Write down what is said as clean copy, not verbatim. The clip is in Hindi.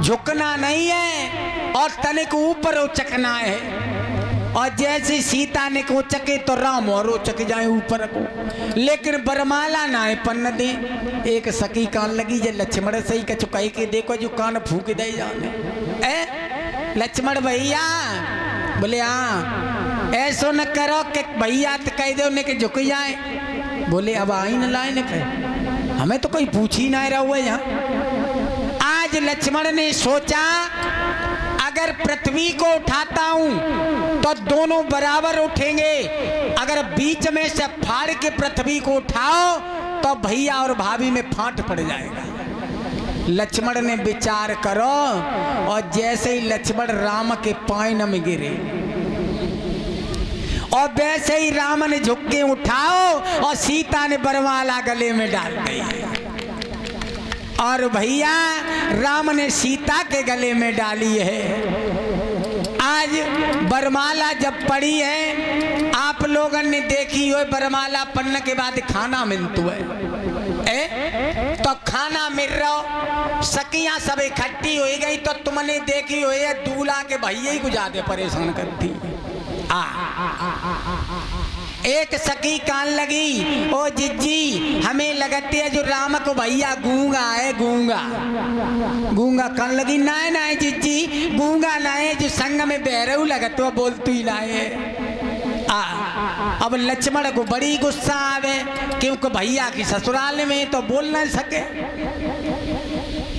झुकना नहीं है और तनिक ऊपर उचकना है। और जैसे सीता ने को चके तो राम और उचक जाए ऊपर को, लेकिन बरमाला ना है पन्न दे। एक सकी कान लगी जे लक्ष्मण सही का चुकाई के देखो जो कान फूक दे जाने। लक्ष्मण भैया बोले हाँ, ऐसो न करो कि भैया तो कह दो ने के झुक जाए। बोले अब आई न लाए ने पे, हमें तो कोई पूछ ही ना रहा हुआ यहाँ। आज लक्ष्मण ने सोचा अगर पृथ्वी को उठाता हूं तो दोनों बराबर उठेंगे, अगर बीच में से फाड़ के पृथ्वी को उठाओ तो भैया और भाभी में फांट पड़ जाएगा। लक्ष्मण ने विचार करो और जैसे ही लक्ष्मण राम के पाइन में गिरे और वैसे ही राम ने झुक के उठाओ और सीता ने बरमाला गले में डाल दी। और भैया राम ने सीता के गले में डाली है। आज बरमाला जब पड़ी है, आप लोगों ने देखी हो बरमाला पड़ने के बाद खाना मिलता है, तो खाना मिल रहा सकियां सब इकट्ठी हो गई तो तुमने देखी हो दूल्हा के भैया ही को ज्यादा परेशान करती। एक सखी कान लगी, ओ जिज्जी हमें लगती है जो राम को भैया गूंगा है, गूंगा गूंगा कान लगी। नाय नाय जिज्जी गूंगा ना है, जो संग में बहरऊ लगत वो बोलतू ही लाए। अब लक्ष्मण को बड़ी गुस्सा आवे क्योंकि भैया की ससुराल में तो बोल नहीं सके।